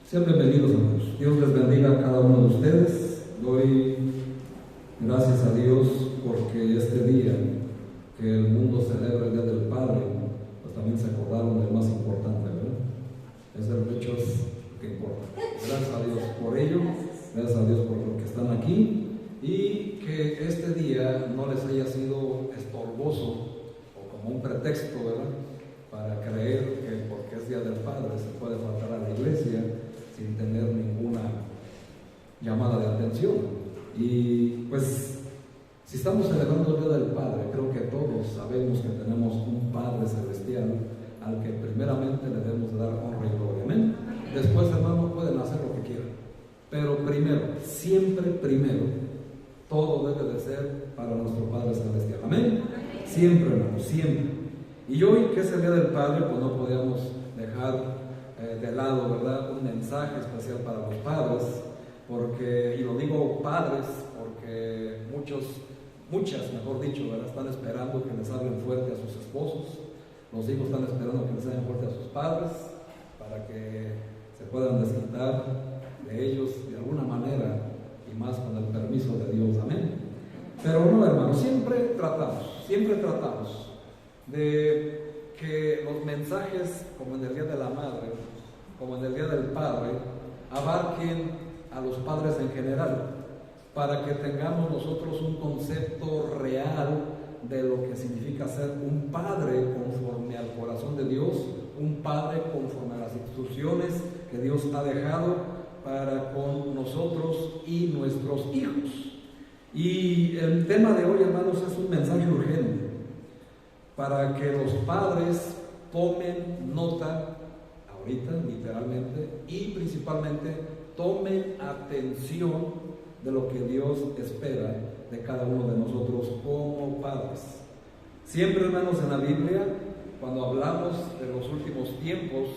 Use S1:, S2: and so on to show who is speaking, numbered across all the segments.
S1: Sean bienvenidos, hermanos. Dios les bendiga a cada uno de ustedes. Doy gracias a Dios porque este día que el mundo celebra el Día del Padre, pues también se acordaron del más importante, ¿verdad? Ese hecho es lo que importa. Gracias a Dios por ello, gracias a Dios por los que están aquí, y que este día no les haya sido estorboso o como un pretexto, ¿verdad?, para creer que porque es Día del Padre se puede faltar a la iglesia sin tener ninguna llamada de atención. Y pues, si estamos celebrando el Día del Padre, creo que todos sabemos que tenemos un Padre Celestial al que primeramente le debemos dar honra y gloria. Amén. Después, hermanos, pueden hacer lo que quieran, pero primero, siempre primero, todo debe de ser para nuestro Padre Celestial. Amén. Siempre, hermanos, siempre. Y hoy, que es el Día del Padre, pues no podíamos dejar de lado, ¿verdad?, un mensaje especial para los padres, porque, y lo digo padres, porque muchas, mejor dicho, ¿verdad?, están esperando que les hablen fuerte a sus esposos. Los hijos están esperando que les hablen fuerte a sus padres, para que se puedan desquitar de ellos de alguna manera, y más con el permiso de Dios. Amén. Pero no, hermanos, siempre tratamos de que los mensajes, como en el Día de la Madre, como en el Día del Padre, abarquen a los padres en general, para que tengamos nosotros un concepto real de lo que significa ser un padre conforme al corazón de Dios, un padre conforme a las instrucciones que Dios ha dejado para con nosotros y nuestros hijos. Y el tema de hoy, hermanos, es un mensaje urgente para que los padres tomen nota ahorita, literalmente, y principalmente tomen atención de lo que Dios espera de cada uno de nosotros como padres. Siempre, hermanos, en la Biblia, cuando hablamos de los últimos tiempos,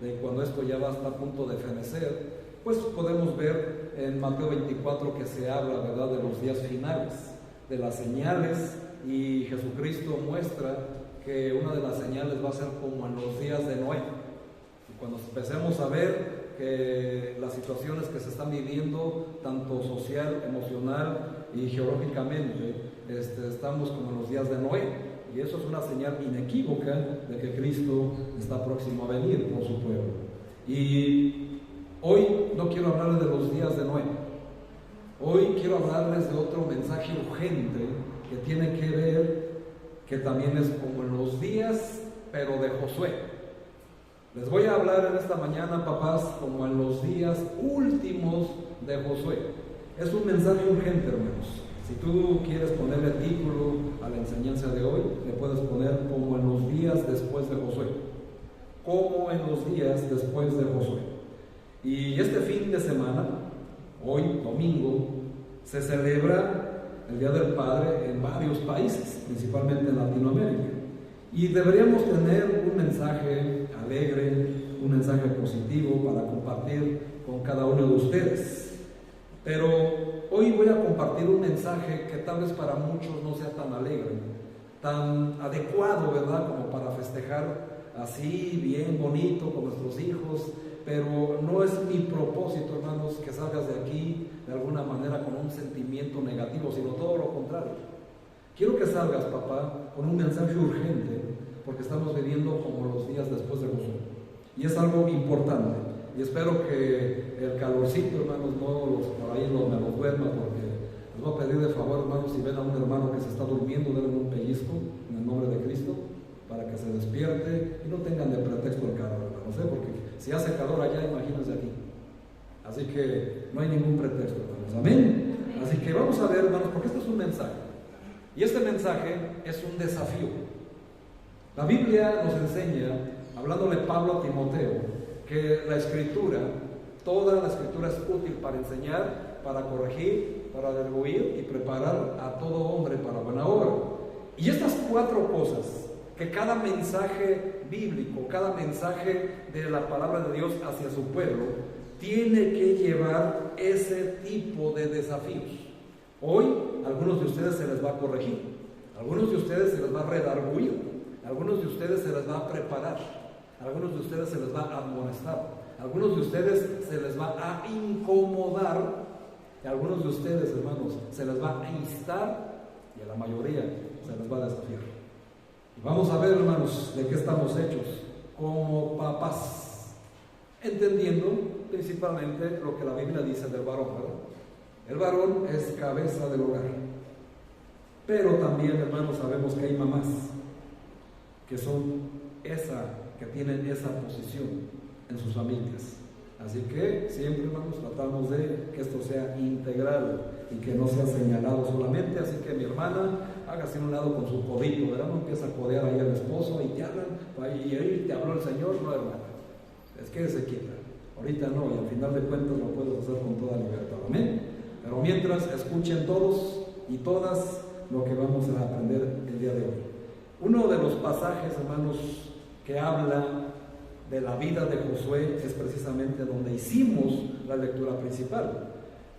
S1: de cuando esto ya va a estar a punto de fenecer, pues podemos ver en Mateo 24 que se habla, ¿verdad?, de los días finales, de las señales, y Jesucristo muestra que una de las señales va a ser como en los días de Noé. Y cuando empecemos a ver que las situaciones que se están viviendo, tanto social, emocional y geológicamente, estamos como en los días de Noé, y eso es una señal inequívoca de que Cristo está próximo a venir por su pueblo. Y hoy no quiero hablarles de los días de Noé, hoy quiero hablarles de otro mensaje urgente que tiene que ver, que también es como en los días, pero de Josué. Les voy a hablar en esta mañana, papás, como en los días últimos de Josué. Es un mensaje urgente, hermanos. Si tú quieres ponerle título a la enseñanza de hoy, le puedes poner como en los días después de Josué. Como en los días después de Josué. Y este fin de semana, hoy, domingo, se celebra el Día del Padre en varios países, principalmente en Latinoamérica. Y deberíamos tener un mensaje alegre, un mensaje positivo para compartir con cada uno de ustedes. Pero hoy voy a compartir un mensaje que tal vez para muchos no sea tan alegre, tan adecuado, ¿verdad?, como para festejar así, bien bonito con nuestros hijos. Pero no es mi propósito, hermanos, que salgas de aquí de alguna manera con un sentimiento negativo, sino todo lo contrario. Quiero que salgas, papá, con un mensaje urgente, porque estamos viviendo como los días después de Josué. Y es algo importante. Y espero que el calorcito, hermanos, por ahí no me lo duerma, porque les voy a pedir de favor, hermanos, si ven a un hermano que se está durmiendo, denle un pellizco en el nombre de Cristo, para que se despierte y no tengan de pretexto el calor, hermanos, porque si hace calor allá, imagínense aquí. Así que no hay ningún pretexto, hermanos. Amén. Así que vamos a ver, hermanos, porque este es un mensaje. Y este mensaje es un desafío. La Biblia nos enseña, hablándole Pablo a Timoteo, que la Escritura, toda la Escritura es útil para enseñar, para corregir, para redarguir y preparar a todo hombre para buena obra. Y estas 4 cosas, que cada mensaje bíblico, cada mensaje de la palabra de Dios hacia su pueblo, tiene que llevar ese tipo de desafíos. Hoy, a algunos de ustedes se les va a corregir, a algunos de ustedes se les va a redarguir, a algunos de ustedes se les va a preparar, a algunos de ustedes se les va a admonestar, A algunos de ustedes se les va a incomodar, y a algunos de ustedes, hermanos, se les va a instar, y a la mayoría se les va a desafiar. Y vamos a ver, hermanos, de qué estamos hechos como papás, entendiendo principalmente lo que la Biblia dice del varón, ¿verdad? El varón es cabeza del hogar. Pero también, hermanos, sabemos que hay mamás que tienen esa posición en sus familias. Así que siempre, hermanos, tratamos de que esto sea integral y que no sea señalado solamente. Así que mi hermana, hágase a un lado con su codito, ¿verdad? No empieza a codear ahí al esposo y te hablan, y ahí te habló el Señor. No, hermana, es que se quieta. Ahorita no, y al final de cuentas lo puedes hacer con toda libertad. Amén. Pero mientras, escuchen todos y todas lo que vamos a aprender el día de hoy. Uno de los pasajes, hermanos, que habla de la vida de Josué es precisamente donde hicimos la lectura principal.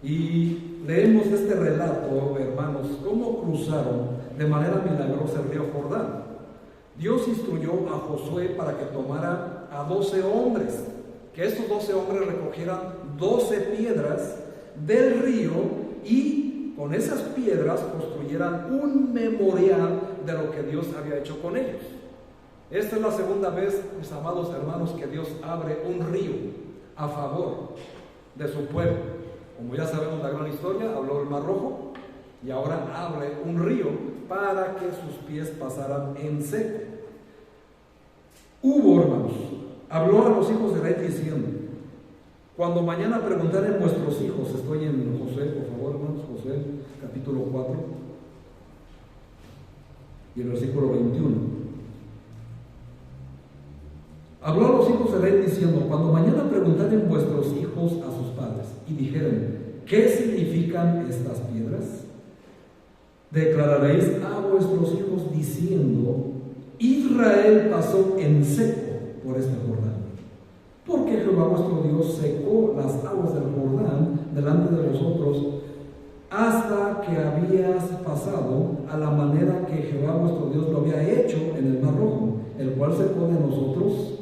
S1: Y leemos este relato, hermanos, cómo cruzaron de manera milagrosa el río Jordán. Dios instruyó a Josué para que tomara a 12 hombres, que estos 12 hombres recogieran 12 piedras del río y con esas piedras construyeran un memorial de lo que Dios había hecho con ellos. Esta es la segunda vez, mis amados hermanos, que Dios abre un río a favor de su pueblo. Como ya sabemos la gran historia, habló el Mar Rojo y ahora abre un río para que sus pies pasaran en seco. Hubo, hermanos, habló a los hijos de Israel diciendo: cuando mañana preguntaren vuestros hijos, estoy en Josué, por favor, hermanos, Josué, capítulo 4 y el versículo 21. Habló a los hijos de Israel diciendo: cuando mañana preguntaren vuestros hijos a sus padres y dijeren: ¿qué significan estas piedras? Declararéis a vuestros hijos diciendo: Israel pasó en seco por este Jordán, porque Jehová vuestro Dios secó las aguas del Jordán delante de vosotros hasta que habías pasado, a la manera que Jehová vuestro Dios lo había hecho en el Mar Rojo, el cual secó de nosotros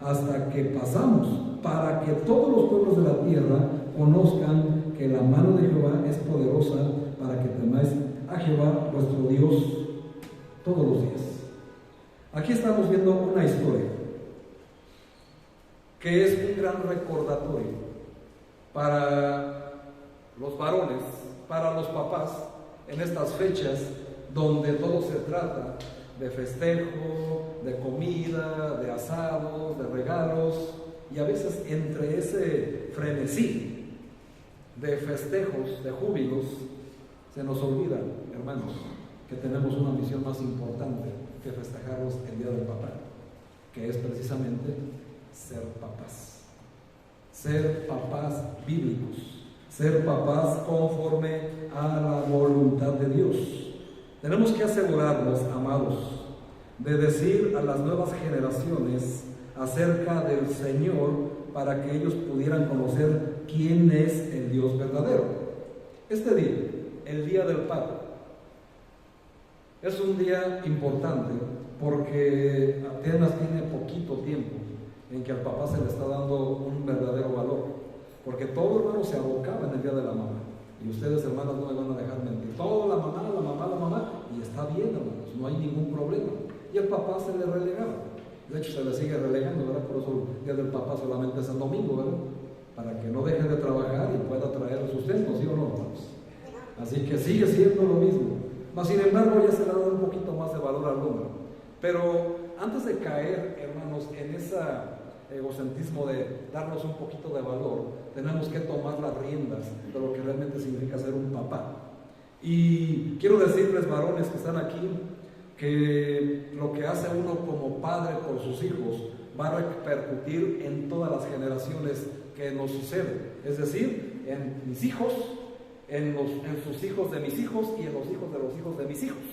S1: hasta que pasamos, para que todos los pueblos de la tierra conozcan que la mano de Jehová es poderosa, para que temáis a Jehová vuestro Dios todos los días. Aquí estamos viendo una historia que es un gran recordatorio para los varones, para los papás, en estas fechas donde todo se trata de festejo, de comida, de asados, de regalos, y a veces entre ese frenesí de festejos, de júbilos, se nos olvida, hermanos, que tenemos una misión más importante que festejarlos el Día del Papá, que es precisamente ser papás bíblicos, ser papás conforme a la voluntad de Dios. Tenemos que asegurarnos, amados, de decir a las nuevas generaciones acerca del Señor para que ellos pudieran conocer quién es el Dios verdadero. Este día, el Día del Padre, es un día importante porque apenas tiene poquito tiempo en que al papá se le está dando un verdadero valor, porque todo, hermano, se abocaba en el Día de la Mamá. Y ustedes, hermanas, no me van a dejar mentir. Todo la mamá, y está bien, hermanos, no hay ningún problema. Y el papá se le relegaba. De hecho, se le sigue relegando, ¿verdad? Por eso el Día del Papá solamente es el domingo, ¿verdad? Para que no deje de trabajar y pueda traer el sustento, ¿sí o no, hermanos? Así que sigue siendo lo mismo. Mas, sin embargo, ya se le ha dado un poquito más de valor al número. Pero antes de caer, hermanos, en ese egocentrismo de darnos un poquito de valor, tenemos que tomar las riendas de lo que realmente significa ser un papá. Y quiero decirles, varones que están aquí, que lo que hace uno como padre por sus hijos va a repercutir en todas las generaciones que nos suceden. Es decir, en mis hijos, en sus hijos de mis hijos y en los hijos de los hijos de mis hijos.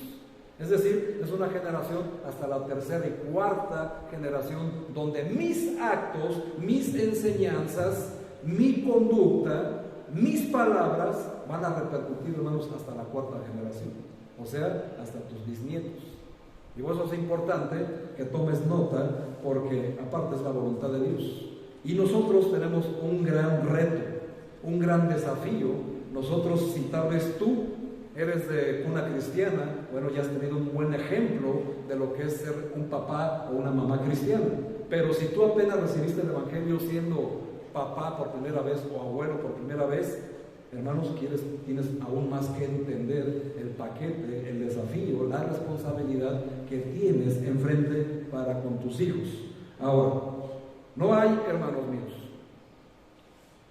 S1: Es decir, es una generación hasta la tercera y cuarta generación donde mis actos, mis enseñanzas, mi conducta, mis palabras van a repercutir, hermanos, hasta la cuarta generación, o sea, hasta tus bisnietos. Y por eso es importante que tomes nota, porque aparte es la voluntad de Dios. Y nosotros tenemos un gran reto, un gran desafío. Nosotros, si tal vez tú eres de cuna cristiana, bueno, ya has tenido un buen ejemplo de lo que es ser un papá o una mamá cristiana. Pero si tú apenas recibiste el Evangelio siendo papá por primera vez o abuelo por primera vez, hermanos, tienes aún más que entender el paquete, el desafío, la responsabilidad que tienes enfrente para con tus hijos. Ahora, no hay, hermanos míos,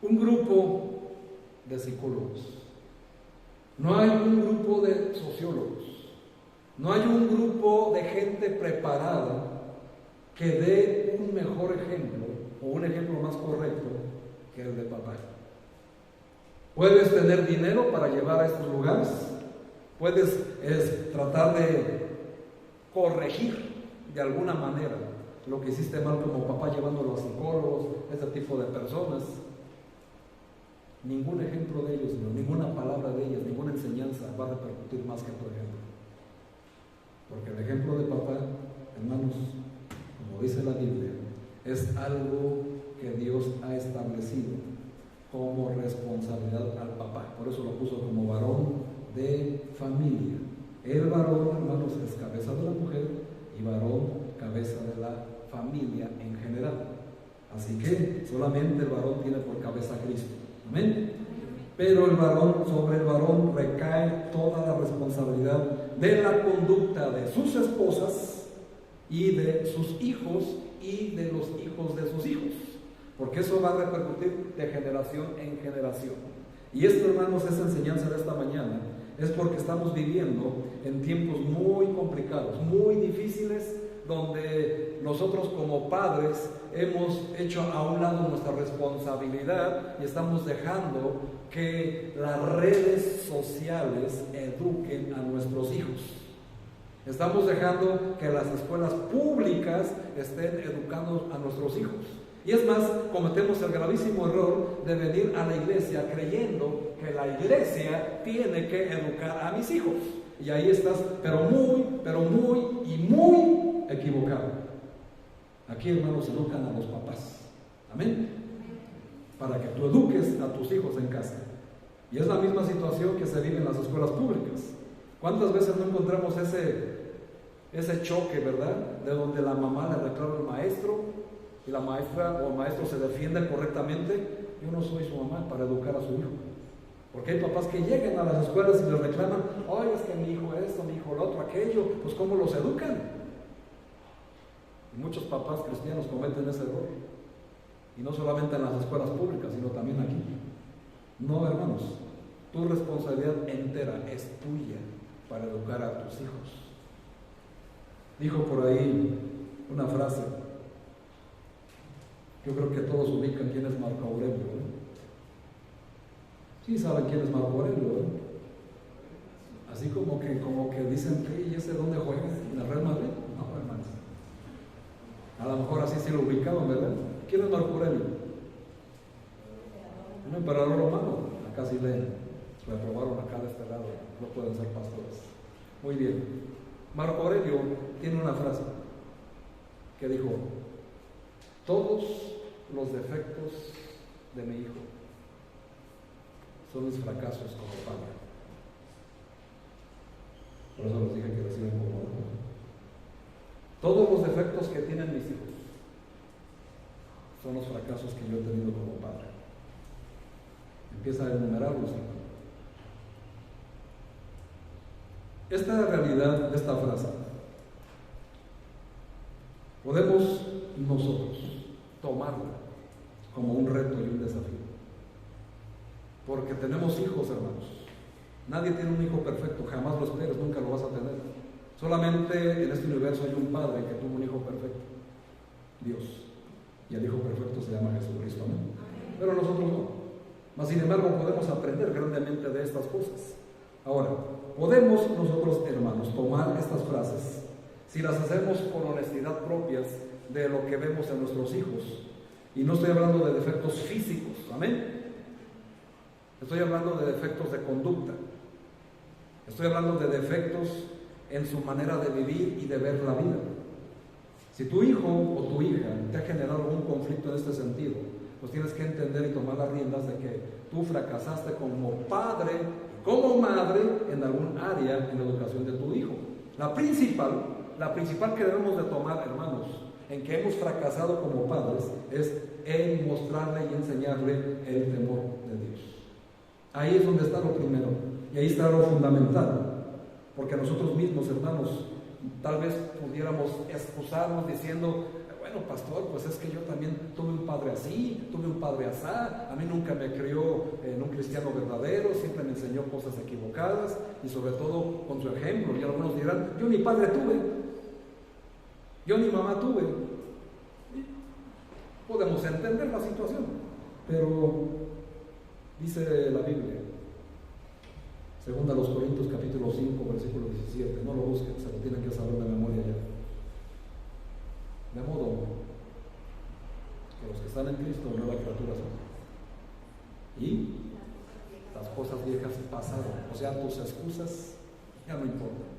S1: un grupo de psicólogos, no hay un grupo de sociólogos, no hay un grupo de gente preparada que dé un mejor ejemplo o un ejemplo más correcto que el de papá. Puedes tener dinero para llevar a estos lugares, puedes tratar de corregir de alguna manera lo que hiciste mal como papá llevándolo a psicólogos, ese tipo de personas. Ningún ejemplo de ellos, ninguna palabra de ellas, ninguna enseñanza va a repercutir más que tu ejemplo. Porque el ejemplo de papá, hermanos, como dice la Biblia, es algo que Dios ha establecido como responsabilidad al papá. Por eso lo puso como varón de familia. El varón, hermanos, es cabeza de la mujer y varón, cabeza de la familia en general. Así que solamente el varón tiene por cabeza a Cristo. Amén. Pero sobre el varón recae toda la responsabilidad de la conducta de sus esposas y de sus hijos y de los hijos de sus hijos, porque eso va a repercutir de generación en generación. Y esto, hermanos, esa enseñanza de esta mañana es porque estamos viviendo en tiempos muy complicados, muy difíciles, donde nosotros como padres hemos hecho a un lado nuestra responsabilidad y estamos dejando que las redes sociales eduquen a nuestros hijos. Estamos dejando que las escuelas públicas estén educando a nuestros hijos. Y es más, cometemos el gravísimo error de venir a la iglesia creyendo que la iglesia tiene que educar a mis hijos. Y ahí estás, pero muy equivocado. Aquí, hermanos, educan a los papás. Amén. Para que tú eduques a tus hijos en casa. Y es la misma situación que se vive en las escuelas públicas. ¿Cuántas veces no encontramos ese choque, verdad? De donde la mamá le reclama al maestro y la maestra o el maestro se defiende correctamente. Yo no soy su mamá para educar a su hijo. Porque hay papás que llegan a las escuelas y les reclaman: oye, es que mi hijo esto, mi hijo lo otro, aquello. Pues ¿cómo los educan? Y muchos papás cristianos cometen ese error. Y no solamente en las escuelas públicas, sino también aquí. No, hermanos, tu responsabilidad entera es tuya para educar a tus hijos. Dijo por ahí una frase, yo creo que todos ubican quién es Marco Aurelio, ¿eh? Sí saben quién es Marco Aurelio, ¿eh? Así como que dicen que, ¿y ese dónde juega? ¿En el Real Madrid? No, hermanos. A lo mejor así sí lo ubicaban, ¿verdad? ¿Quién es Marco Aurelio? Un emperador romano. Acá sí leen, reprobaron acá de este lado, no pueden ser pastores. Muy bien. Marco Aurelio tiene una frase que dijo: todos los defectos de mi hijo son mis fracasos como padre. Por eso les dije que reciben como hijo. Todos los defectos que tienen mis hijos son los fracasos que yo he tenido como padre. Empieza a enumerarlos. Esta realidad de esta frase podemos nosotros tomarla como un reto y un desafío, porque tenemos hijos, hermanos. Nadie tiene un hijo perfecto, jamás lo esperes, nunca lo vas a tener. Solamente en este universo hay un padre que tuvo un hijo perfecto, Dios, y el hijo perfecto se llama Jesucristo, ¿no? Pero nosotros no. Mas sin embargo podemos aprender grandemente de estas cosas. Ahora, podemos nosotros, hermanos, tomar estas frases, si las hacemos con honestidad propias de lo que vemos en nuestros hijos. Y no estoy hablando de defectos físicos, amén. Estoy hablando de defectos de conducta. Estoy hablando de defectos en su manera de vivir y de ver la vida. Si tu hijo o tu hija te ha generado algún conflicto en este sentido, pues tienes que entender y tomar las riendas de que tú fracasaste como padre, como madre, en algún área en la educación de tu hijo. La principal que debemos de tomar, hermanos, en que hemos fracasado como padres, es en mostrarle y enseñarle el temor de Dios. Ahí es donde está lo primero, y ahí está lo fundamental, porque nosotros mismos, hermanos, tal vez pudiéramos excusarnos diciendo: bueno, pastor, pues es que yo también tuve un padre así, tuve un padre asá, a mí nunca me crió en un cristiano verdadero, siempre me enseñó cosas equivocadas, y sobre todo con su ejemplo. Y algunos dirán: yo ni padre tuve, yo ni mamá tuve. Podemos entender la situación, pero dice la Biblia, 2 Corintios capítulo 5, versículo 17, no lo busquen, se lo tienen que saber de memoria ya. De modo que los que están en Cristo, nueva criatura son. Y las cosas viejas pasaron, o sea, tus excusas ya no importan.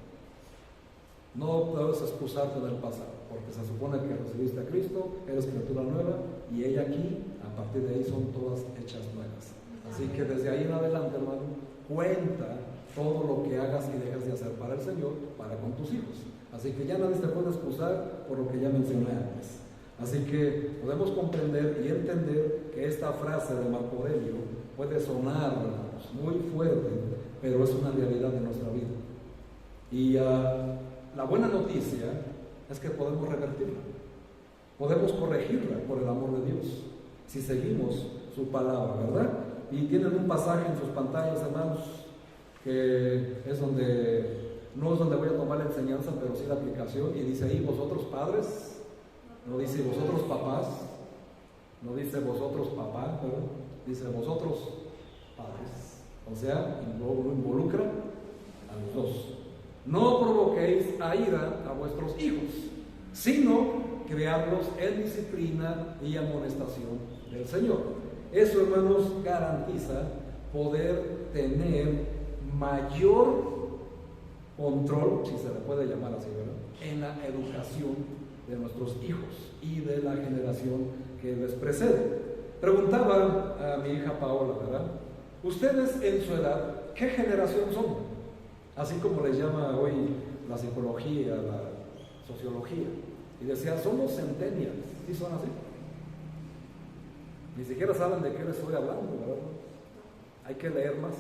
S1: No puedes excusarte del pasado, porque se supone que recibiste a Cristo, eres criatura nueva, y ella aquí, a partir de ahí, son todas hechas nuevas. Así que desde ahí en adelante, hermano, cuenta todo lo que hagas y dejas de hacer para el Señor, para con tus hijos. Así que ya nadie te puede excusar por lo que ya mencioné antes. Así que podemos comprender y entender que esta frase de Marco Aurelio puede sonar muy fuerte, pero es una realidad de nuestra vida. Y la buena noticia es que podemos revertirla, podemos corregirla por el amor de Dios, si seguimos su palabra, ¿verdad? Y tienen un pasaje en sus pantallas, hermanos, que es donde, no es donde voy a tomar la enseñanza, pero sí la aplicación, y dice ahí: vosotros padres, no dice vosotros papás, no dice vosotros papá, ¿verdad? Dice vosotros padres, o sea, lo involucra a los dos. No provoquéis a ira a vuestros hijos, sino criadlos en disciplina y amonestación del Señor. Eso, hermanos, garantiza poder tener mayor control, si se le puede llamar así, ¿verdad?, en la educación de nuestros hijos y de la generación que les precede. Preguntaba a mi hija Paola, ¿verdad? Ustedes en su edad, ¿qué generación son? Así como les llama hoy la psicología, la sociología. Y decía: somos centennials. ¿Sí son así? Ni siquiera saben de qué les estoy hablando, ¿verdad? Hay que leer más.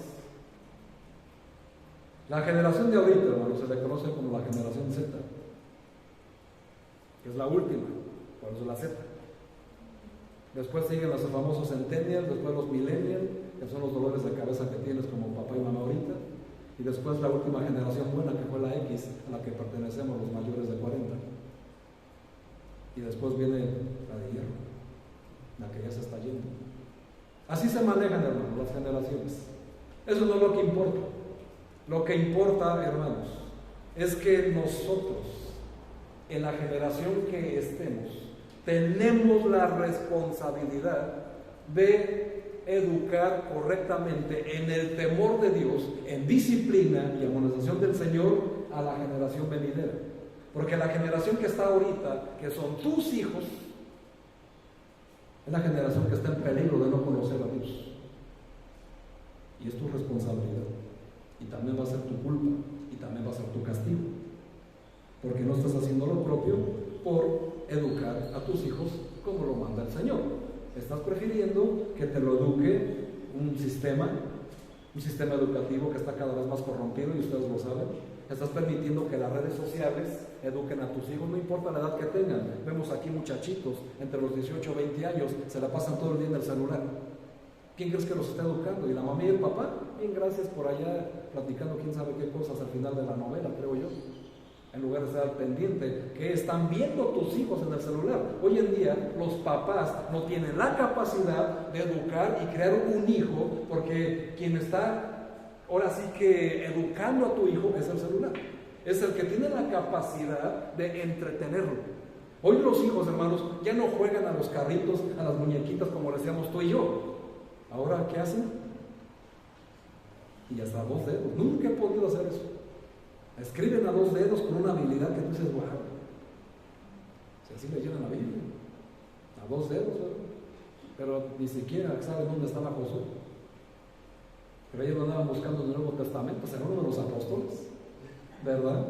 S1: La generación de ahorita, hermano, se le conoce como la generación Z, que es la última, por eso la Z. Después siguen los famosos centennials, después los millennials, que son los dolores de cabeza que tienes como papá y mamá ahorita. Y después la última generación buena, que fue la X, a la que pertenecemos los mayores de 40. Y después viene la de hierro, la que ya se está yendo. Así se manejan, hermanos, las generaciones. Eso no es lo que importa. Lo que importa, hermanos, es que nosotros, en la generación que estemos, tenemos la responsabilidad de educar correctamente en el temor de Dios, en disciplina y amonestación del Señor a la generación venidera. Porque la generación que está ahorita, que son tus hijos, es la generación que está en peligro de no conocer a Dios. Y es tu responsabilidad. Y también va a ser tu culpa. Y también va a ser tu castigo. Porque no estás haciendo lo propio por educar a tus hijos como lo manda el Señor. Estás prefiriendo que te lo eduque un sistema educativo que está cada vez más corrompido, y ustedes lo saben. Estás permitiendo que las redes sociales eduquen a tus hijos, no importa la edad que tengan. Vemos aquí muchachitos entre los 18 y 20 años, se la pasan todo el día en el celular. ¿Quién crees que los está educando? ¿Y la mamá y el papá? Bien, gracias, por allá platicando quién sabe qué cosas al final de la novela, creo yo. En lugar de estar al pendiente, ¿qué están viendo tus hijos en el celular? Hoy en día los papás no tienen la capacidad de educar y crear un hijo, porque quien está ahora sí que educando a tu hijo es el celular. Es el que tiene la capacidad de entretenerlo. Hoy los hijos, hermanos, ya no juegan a los carritos, a las muñequitas como le decíamos tú y yo. Ahora, ¿qué hacen? Y hasta 2 dedos. Nunca he podido hacer eso. Escriben a 2 dedos con una habilidad que tú dices: wow. Si así le llenan la Biblia, a 2 dedos, ¿verdad? Pero ni siquiera saben dónde estaba Josué. Pero ellos lo andaban buscando en el Nuevo Testamento, será uno de los apóstoles, ¿verdad?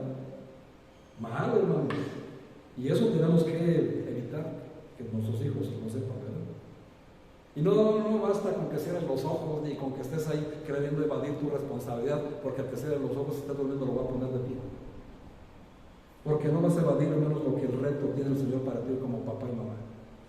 S1: Mal, hermano. Y eso tenemos que evitar, que nuestros hijos lo sepan, ¿verdad? Y no basta con que cierres los ojos, ni con que estés ahí creyendo evadir tu responsabilidad, porque al que cierre los ojos, si está durmiendo, lo va a poner de pie. Porque no vas a evadir, hermanos, lo que el reto tiene el Señor para ti como papá y mamá.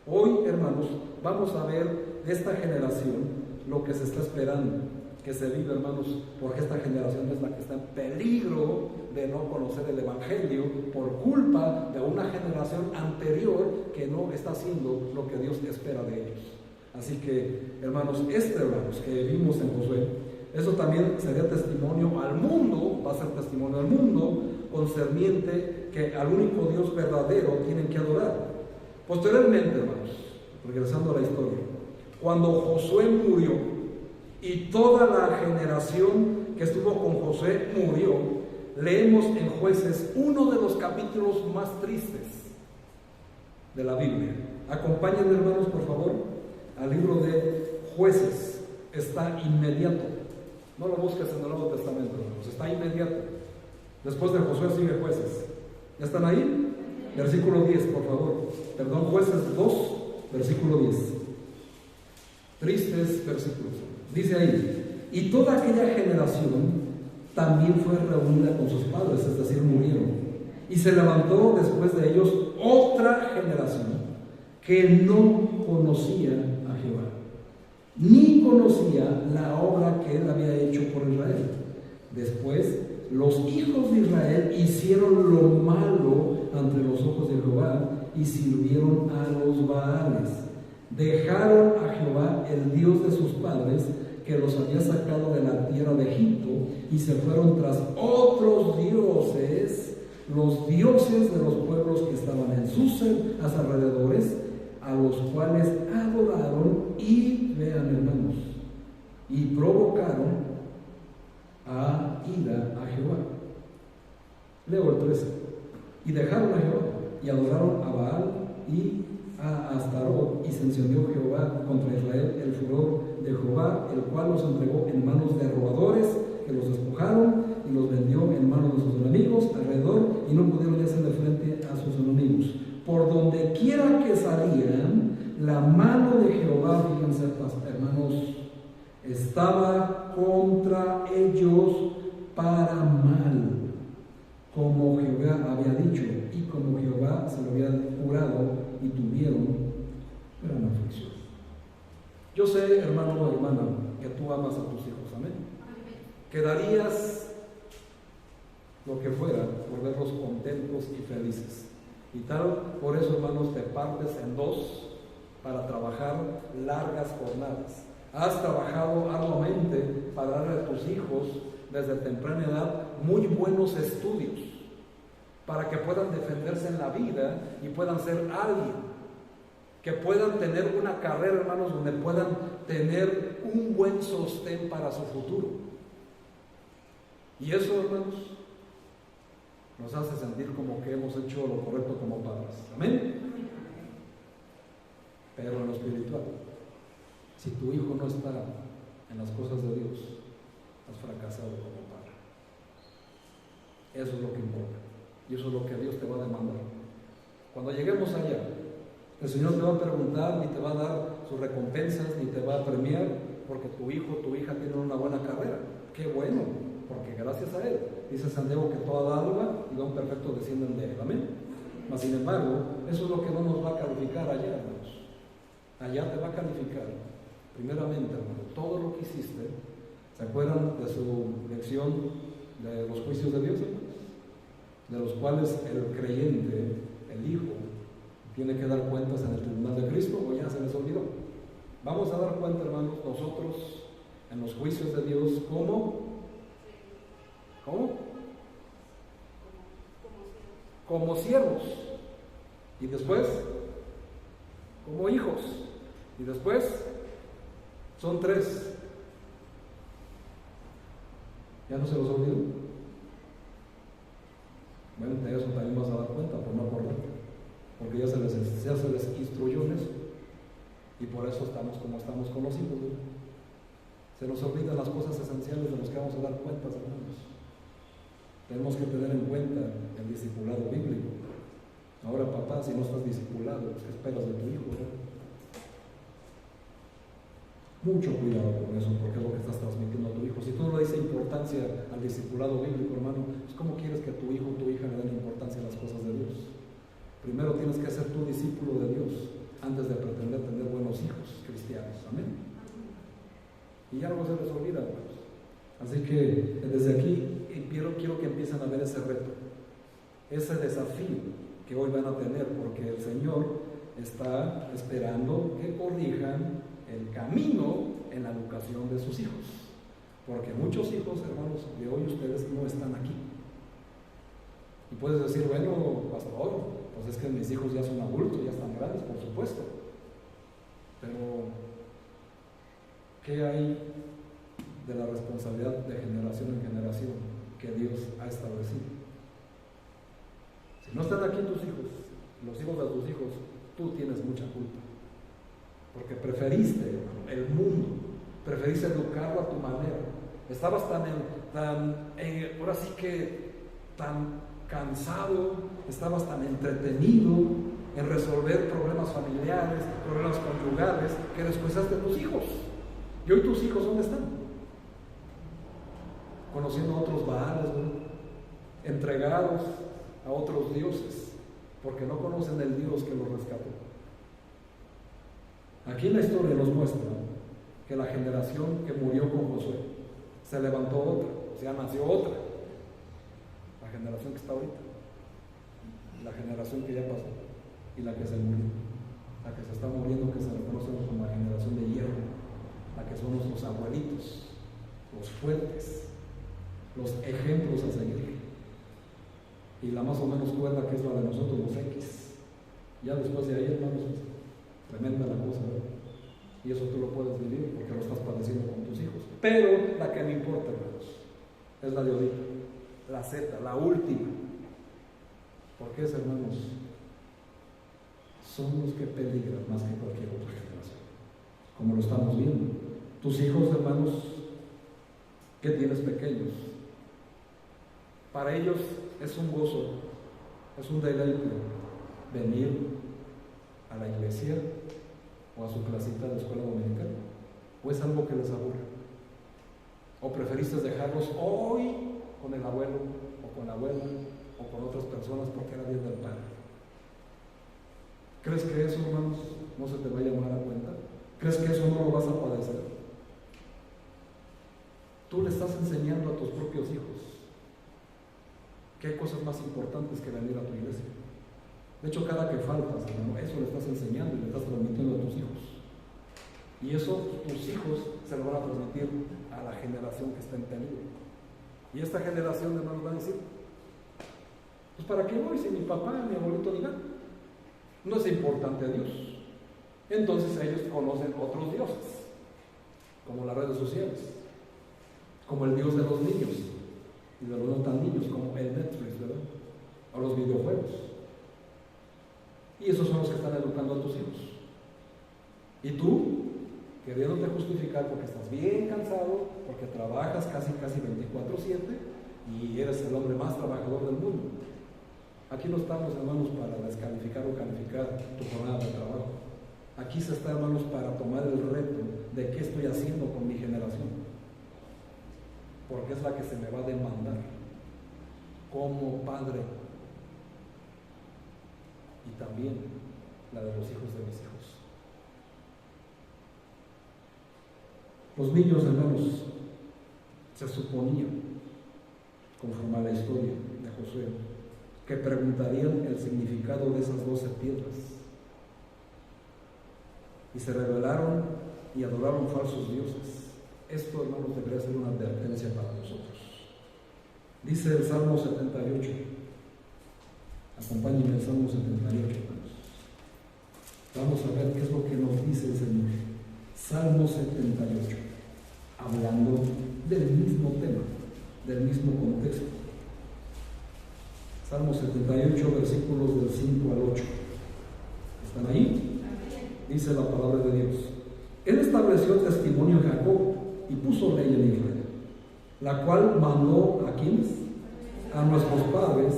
S1: Hoy, hermanos, vamos a ver de esta generación lo que se está esperando que se vive, hermanos, porque esta generación es la que está en peligro de no conocer el Evangelio por culpa de una generación anterior que no está haciendo lo que Dios espera de ellos. Así que, hermanos, hermanos, que vimos en Josué, eso también sería testimonio al mundo, va a ser testimonio al mundo, concerniente que al único Dios verdadero tienen que adorar. Posteriormente, hermanos, regresando a la historia, cuando Josué murió y toda la generación que estuvo con Josué murió, leemos en Jueces uno de los capítulos más tristes de la Biblia. Acompáñenme, hermanos, por favor, al libro de Jueces. Está inmediato. No lo busques en el Nuevo Testamento, hermanos. Está inmediato. Después de Josué sigue Jueces. ¿Ya están ahí? Versículo 10, por favor. Perdón, Jueces 2, versículo 10. Tristes versículos. Dice ahí: y toda aquella generación también fue reunida con sus padres, es decir, murieron. Y se levantó después de ellos otra generación que no conocía a Jehová, ni conocía la obra que él había hecho por Israel. Después, los hijos de Israel hicieron lo malo ante los ojos de Jehová y sirvieron a los Baales. Dejaron a Jehová, el Dios de sus padres, que los había sacado de la tierra de Egipto, y se fueron tras otros dioses, los dioses de los pueblos que estaban en sus alrededores, a los cuales adoraron y, vean, hermanos, y provocaron a ira a Jehová. Leo el 13. Y dejaron a Jehová y adoraron a Baal y a Astarot, y se encendió Jehová contra Israel el furor de Jehová, el cual los entregó en manos de robadores que los despojaron y los vendió en manos de sus enemigos alrededor, y no pudieron hacerle frente a sus enemigos. Por donde quiera que salían, la mano de Jehová, fíjense, hermanos, estaba contra ellos para mal, como Jehová había dicho, y como Jehová se lo había jurado, y tuvieron gran aflicción. Yo sé, hermano o hermana, que tú amas a tus hijos, amén. Que darías lo que fuera por verlos contentos y felices. Y tal, por eso, hermanos, te partes en dos para trabajar largas jornadas. Has trabajado arduamente para darle a tus hijos desde temprana edad muy buenos estudios, para que puedan defenderse en la vida y puedan ser alguien, que puedan tener una carrera, hermanos, donde puedan tener un buen sostén para su futuro. Y eso, hermanos, nos hace sentir como que hemos hecho lo correcto como padres. Amén. Pero en lo espiritual, si tu hijo no está en las cosas de Dios, has fracasado como padre. Eso es lo que importa. Y eso es lo que Dios te va a demandar. Cuando lleguemos allá, el Señor te va a preguntar, ni te va a dar sus recompensas, ni te va a premiar, porque tu hijo o tu hija tienen una buena carrera. ¡Qué bueno! Porque gracias a Él, dice Santiago, que toda dádiva y don perfecto descienden de Él. Amén. Mas sin embargo, eso es lo que no nos va a calificar allá, hermanos. Allá te va a calificar, primeramente, hermano, todo lo que hiciste. ¿Se acuerdan de su lección de los juicios de Dios, hermanos? De los cuales el creyente, el hijo, tiene que dar cuentas en el tribunal de Cristo, o ya se les olvidó. Vamos a dar cuenta, hermanos, nosotros en los juicios de Dios, ¿cómo? Como siervos. Y después, como hijos. Y después, son 3. ¿Ya no se los olvidó? Bueno, de eso también vas a dar cuenta por no acordarte. porque ya se les instruyó en eso. Y por eso estamos como estamos con los hijos, ¿no? Se nos olvidan las cosas esenciales de las que vamos a dar cuentas, hermanos. Tenemos que tener en cuenta el discipulado bíblico. Ahora, papá, si no estás discipulado, ¿qué esperas de tu hijo, ¿no? Mucho cuidado con eso, porque es lo que estás transmitiendo a tu hijo. Si tú no le dices importancia al discipulado bíblico, hermano, pues ¿cómo quieres que a tu hijo o tu hija le den importancia a las cosas de Dios? Primero tienes que ser tu discípulo de Dios antes de pretender tener buenos hijos cristianos. Amén. Y ya no se les olvida, hermanos. Así que desde aquí quiero que empiecen a ver ese reto, ese desafío que hoy van a tener, porque el Señor está esperando que corrijan el camino en la educación de sus hijos, porque muchos hijos, hermanos, de hoy ustedes no están aquí. Y puedes decir, bueno, pastor, pues es que mis hijos ya son adultos, ya están grandes, por supuesto, pero ¿qué hay de la responsabilidad de generación en generación que Dios ha establecido? Si no están aquí tus hijos, los hijos de tus hijos, tú tienes mucha culpa, porque preferiste el mundo, preferiste educarlo a tu manera. Estabas ahora sí que tan cansado, estabas tan entretenido en resolver problemas familiares, problemas conyugales, que descuidaste de tus hijos. Y hoy tus hijos, ¿dónde están? Conociendo a otros baales, ¿no? Entregados a otros dioses, porque no conocen el Dios que los rescató. Aquí la historia nos muestra que la generación que murió con Josué, se levantó otra, o sea, nació otra. La generación que está ahorita, la generación que ya pasó y la que se murió, la que se está muriendo, que se reconoce como la generación de hierro, la que son nuestros abuelitos, los fuertes, los ejemplos a seguir. Y la más o menos cuerda, que es la de nosotros, los X. Ya después de ahí, hermanos, tremenda la cosa, ¿verdad? Y eso tú lo puedes vivir porque lo estás padeciendo con tus hijos. Pero la que me importa, hermanos, es la de ahorita, la Z, la última. Porque es, hermanos, son los que peligran más que cualquier otra generación, como lo estamos viendo. Tus hijos, hermanos, que tienes pequeños, para ellos es un gozo, es un deleite venir a la iglesia o a su clasita de escuela dominical, o es algo que les aburre, o preferiste dejarlos hoy con el abuelo o con la abuela o con otras personas porque era Día del Padre. ¿Crees que eso, hermanos, no se te va a llamar a cuenta? ¿Crees que eso no lo vas a padecer? Tú le estás enseñando a tus propios hijos que hay cosas más importantes que venir a tu iglesia. De hecho, cada que faltas, hermano, eso le estás enseñando y le estás transmitiendo a tus hijos. Y eso tus hijos se lo van a transmitir a la generación que está en peligro. Y esta generación, hermanos, va a decir, pues ¿para qué voy si mi papá, mi abuelito ni nada? No es importante a Dios. Entonces ellos conocen otros dioses, como las redes sociales, como el Dios de los niños y de los no tan niños, como el Netflix, ¿verdad? O los videojuegos. Y esos son los que están educando a tus hijos. Y tú, queriéndote justificar porque estás bien cansado, porque trabajas casi 24/7 y eres el hombre más trabajador del mundo. Aquí no estamos, hermanos, para descalificar o calificar tu jornada de trabajo. Aquí se está, hermanos, para tomar el reto de qué estoy haciendo con mi generación, porque es la que se me va a demandar como padre, y también la de los hijos de mis hijos. Los niños, hermanos, se suponía, conforme a la historia de Josué, que preguntarían el significado de esas 12 piedras. Y se rebelaron y adoraron falsos dioses. Esto, hermanos, debería ser una advertencia para nosotros. Dice el Salmo 78. Acompáñenme al Salmo 78, hermanos. Vamos a ver qué es lo que nos dice el Señor. Salmo 78, hablando del mismo tema, del mismo contexto. Salmo 78, versículos del 5 al 8. ¿Están ahí? Dice la palabra de Dios. Él estableció testimonio en Jacob y puso ley en Israel, la cual mandó ¿a quiénes? A nuestros padres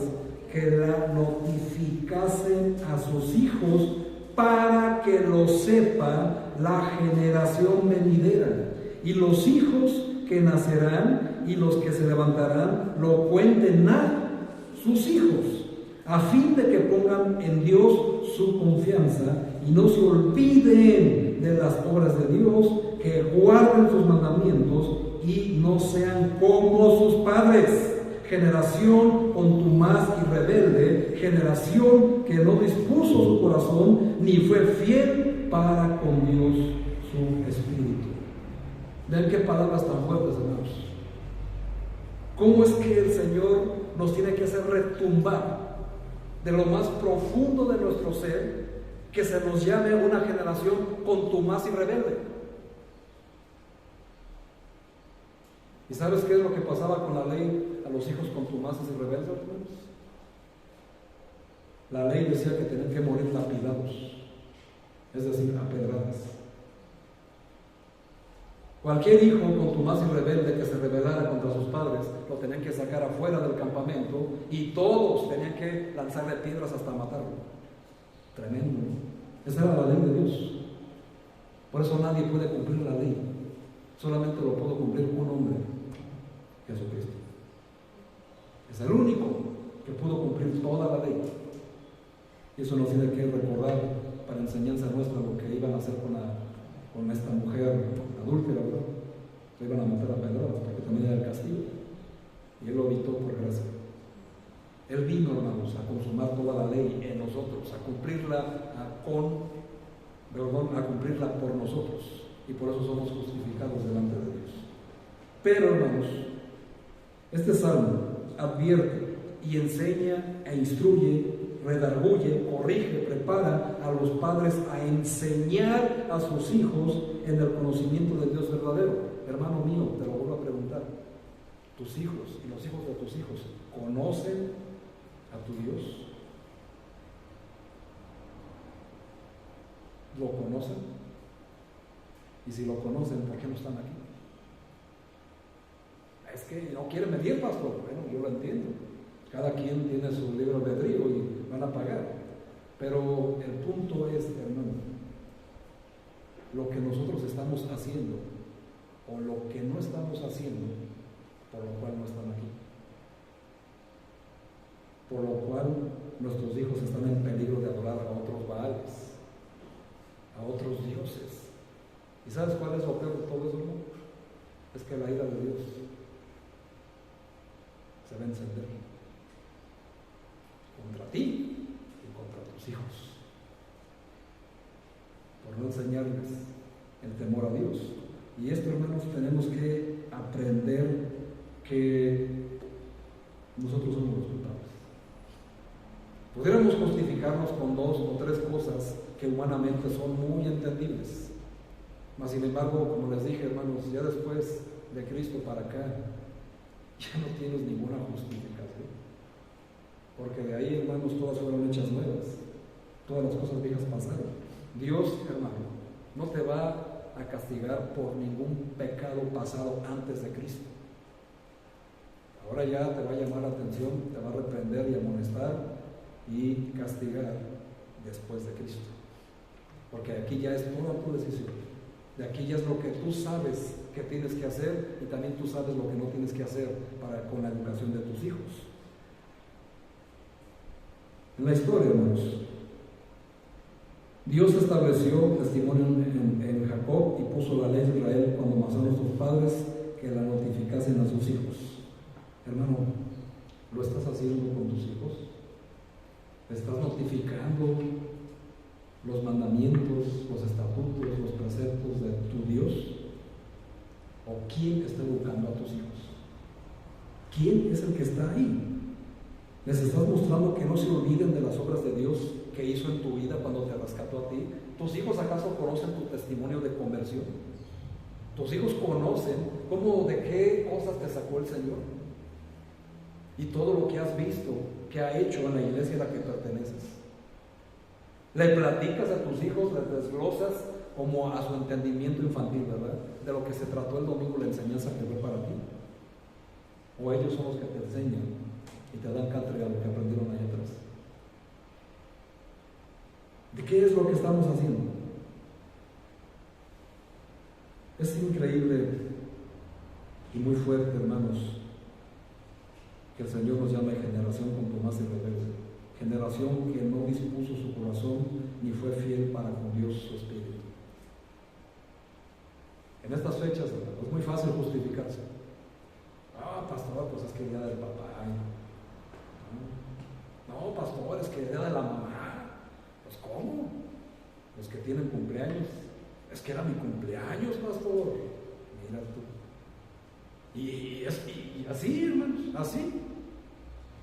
S1: que la notificasen a sus hijos para que lo sepa la generación venidera, y los hijos que nacerán y los que se levantarán lo cuenten a sus hijos, a fin de que pongan en Dios su confianza y no se olviden de las obras de Dios, que guarden sus mandamientos y no sean como sus padres, generación contumaz y rebelde, generación que no dispuso su corazón ni fue fiel para con Dios su espíritu. Vean qué palabras tan fuertes, hermanos. ¿Cómo es que el Señor nos tiene que hacer retumbar de lo más profundo de nuestro ser, que se nos llame una generación contumaz y rebelde? ¿Y sabes qué es lo que pasaba con la ley a los hijos contumaces y rebeldes, hermanos? La ley decía que tenían que morir lapidados, es decir, apedradas. Cualquier hijo contumaz y rebelde que se rebelara contra sus padres, lo tenían que sacar afuera del campamento y todos tenían que lanzarle piedras hasta matarlo. Tremendo, ¿no? Esa era la ley de Dios. Por eso nadie puede cumplir la ley. Solamente lo pudo cumplir un hombre, Jesucristo. Es el único que pudo cumplir toda la ley. Y eso nos tiene que recordar para enseñanza nuestra lo que iban a hacer con esta mujer adúltera, ¿verdad? Se iban a matar a pedradas porque también era el castigo. Y Él lo evitó por gracia. Él vino, hermanos, a consumar toda la ley en nosotros, a cumplirla a cumplirla por nosotros. Y por eso somos justificados delante de Dios. Pero, hermanos, este salmo advierte y enseña e instruye, redarguye, corrige, prepara a los padres a enseñar a sus hijos en el conocimiento del Dios verdadero. Hermano mío, te lo vuelvo a preguntar: ¿tus hijos y los hijos de tus hijos conocen a tu Dios? ¿Lo conocen? Y si lo conocen, ¿por qué no están aquí? Es que no quieren venir, pastor. Bueno, yo lo entiendo. Cada quien tiene su libre albedrío y van a pagar. Pero el punto es, hermano, lo que nosotros estamos haciendo o lo que no estamos haciendo, por lo cual no están aquí. Por lo cual nuestros hijos están en peligro de adorar a otros baales, a otros dioses. ¿Y sabes cuál es lo peor de todo eso, hermano? Es que la ira de Dios se va a encender contra ti y contra tus hijos por no enseñarles el temor a Dios. Y esto, hermanos, tenemos que aprender que nosotros somos los culpables. Pudiéramos justificarnos con 2 o 3 cosas que humanamente son muy entendibles. Mas, sin embargo, como les dije, hermanos, ya después de Cristo para acá, ya no tienes ninguna justificación. Porque de ahí, hermanos, todas fueron hechas nuevas. Todas las cosas viejas pasaron. Dios, hermano, no te va a castigar por ningún pecado pasado antes de Cristo. Ahora ya te va a llamar la atención, te va a reprender y amonestar y castigar después de Cristo. Porque aquí ya es toda tu decisión. De aquí ya es lo que tú sabes que tienes que hacer y también tú sabes lo que no tienes que hacer con la educación de tus hijos. En la historia, hermanos, Dios estableció testimonio en Jacob y puso la ley de Israel cuando mandó a nuestros padres que la notificasen a sus hijos. Hermano, ¿lo estás haciendo con tus hijos? ¿Estás notificando los mandamientos, los estatutos, los preceptos de tu Dios? ¿O quién está educando a tus hijos? ¿Quién es el que está ahí? ¿Les estás mostrando que no se olviden de las obras de Dios que hizo en tu vida cuando te rescató a ti? ¿Tus hijos acaso conocen tu testimonio de conversión? ¿Tus hijos conocen de qué cosas te sacó el Señor? Y todo lo que has visto que ha hecho en la iglesia a la que perteneces. Le platicas a tus hijos, les desglosas como a su entendimiento infantil, ¿verdad? De lo que se trató el domingo, la enseñanza que fue para ti. O ellos son los que te enseñan y te dan cátedra de lo que aprendieron allá atrás. ¿De qué es lo que estamos haciendo? Es increíble y muy fuerte, hermanos, que el Señor nos llame generación contumaz y rebelde, generación que no dispuso su corazón ni fue fiel para con Dios su Espíritu. En estas fechas, hermanos, es muy fácil justificarse. Pastor, pues es que el día del papá. No, pastor, es que el día de la mamá. Pues ¿cómo? Los que tienen cumpleaños. Es que era mi cumpleaños, pastor. Mira tú. Y así, hermanos, así.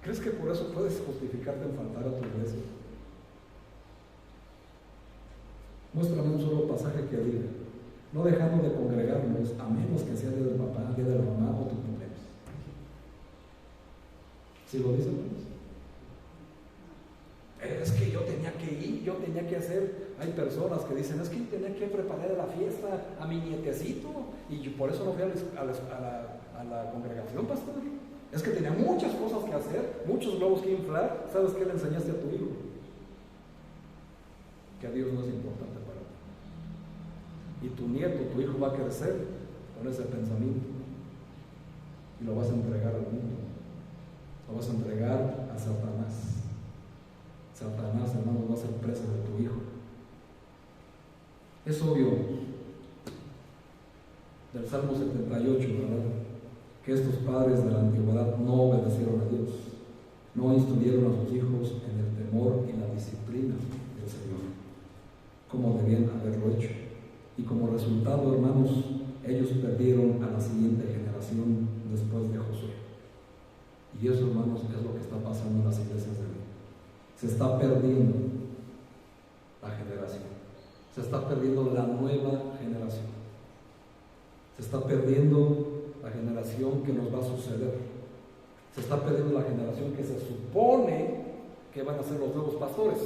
S1: ¿Crees que por eso puedes justificarte en faltar a tu iglesia? Muéstrame un solo pasaje que diga: no dejamos de congregarnos a menos que sea día del papá, día de la mamá o tu cumpleaños. ¿Sí lo dicen, hermanos? Es que yo tenía que ir, yo tenía que hacer. Hay personas que dicen: es que tenía que preparar la fiesta a mi nietecito y yo por eso no fui a la congregación, pastor. Es que tenía muchas cosas que hacer, muchos globos que inflar. ¿Sabes qué le enseñaste a tu hijo? Que a Dios no es importante para ti. Y tu nieto, tu hijo va a crecer con ese pensamiento y lo vas a entregar al mundo, lo vas a entregar a Satanás. Satanás, hermano, va a ser presa de tu hijo. Es obvio del Salmo 78, ¿verdad?, que estos padres de la antigüedad no obedecieron a Dios, no instruyeron a sus hijos en el temor y la disciplina del Señor, como debían haberlo hecho. Y como resultado, hermanos, ellos perdieron a la siguiente generación después de Josué. Y eso, hermanos, es lo que está pasando en las iglesias de hoy. Se está perdiendo la generación, se está perdiendo la nueva generación, se está perdiendo la generación que nos va a suceder, se está perdiendo la generación que se supone que van a ser los nuevos pastores,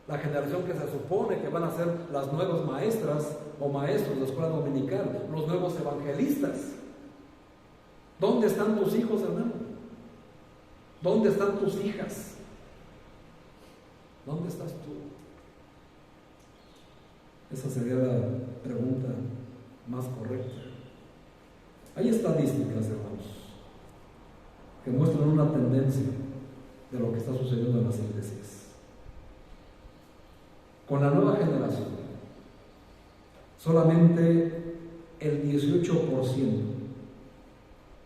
S1: la generación que se supone que van a ser las nuevas maestras o maestros de la escuela dominical, los nuevos evangelistas. ¿Dónde están tus hijos, hermano? ¿Dónde están tus hijas? ¿Dónde estás tú? Esa sería la pregunta más correcta. Hay estadísticas, hermanos, que muestran una tendencia de lo que está sucediendo en las iglesias. Con la nueva generación, solamente el 18%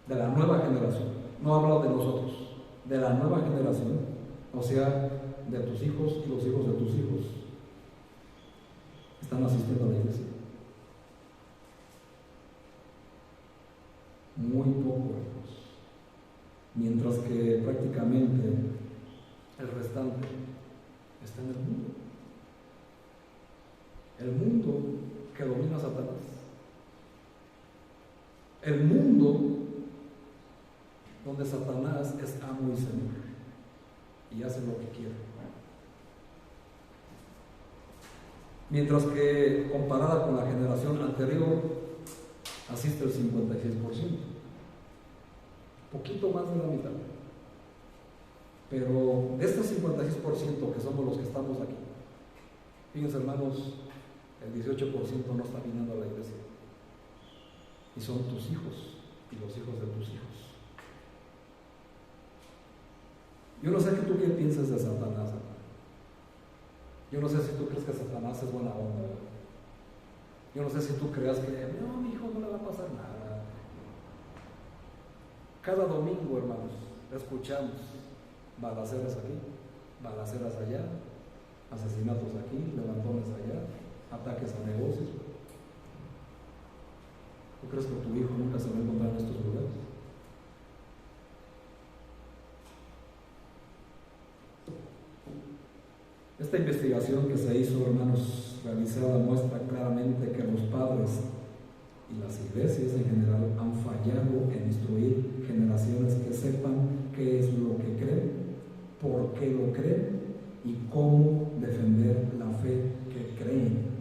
S1: de la nueva generación, no hablo de nosotros, de la nueva generación, o sea, de tus hijos y los hijos de tus hijos, están asistiendo a la iglesia. Muy poco, hermanos. Mientras que prácticamente el restante está en el mundo. El mundo que domina a Satanás. El mundo donde Satanás es amo y señor y hace lo que quiere. Mientras que comparada con la generación anterior asiste el 56%, poquito más de la mitad. Pero de este 56% que somos los que estamos aquí, fíjense, hermanos, el 18% no está viniendo a la iglesia y son tus hijos y los hijos de tus hijos. Yo no sé tú qué piensas de Satanás, hermano. Yo no sé si tú crees que Satanás es buena onda, ¿verdad? Yo no sé si tú creas que no, mi hijo no le va a pasar nada. Cada domingo, hermanos, escuchamos balaceras aquí, balaceras allá, asesinatos aquí, levantones allá, ataques a negocios. ¿Tú crees que tu hijo nunca se va a encontrar en estos lugares? Esta investigación que se hizo, hermanos, realizada, muestra claramente que los padres y las iglesias en general han fallado en instruir generaciones que sepan qué es lo que creen, por qué lo creen y cómo defender la fe que creen.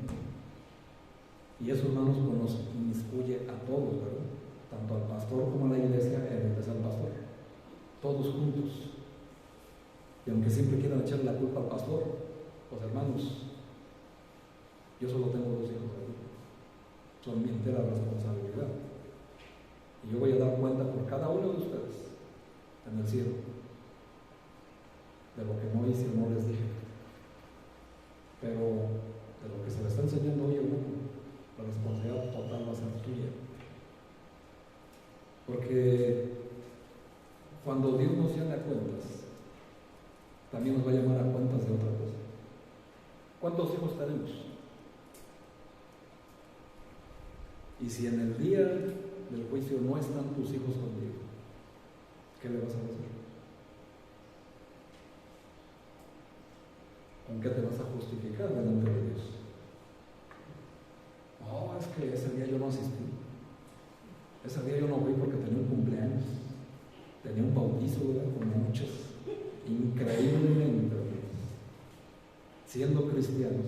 S1: Y eso, hermanos, pues nos inmiscuye a todos, ¿verdad? Tanto al pastor como a la iglesia, en especial al pastor, todos juntos. Y aunque siempre quieran echarle la culpa al pastor, pues hermanos, yo solo tengo 2 hijos ahí, son mi entera responsabilidad. Y yo voy a dar cuenta por cada uno de ustedes en el cielo de lo que no hice o no les dije. Pero de lo que se le está enseñando hoy a uno, la responsabilidad total va a ser tuya. Porque cuando Dios nos llame a cuentas, también nos va a llamar a cuentas de otra cosa. ¿Cuántos hijos tenemos? Y si en el día del juicio no están tus hijos contigo, ¿qué le vas a decir? ¿Con qué te vas a justificar delante de Dios? No, es que ese día yo no asistí. Ese día yo no fui porque tenía un cumpleaños, tenía un bautizo, ¿verdad? Como muchos, increíblemente, siendo cristianos,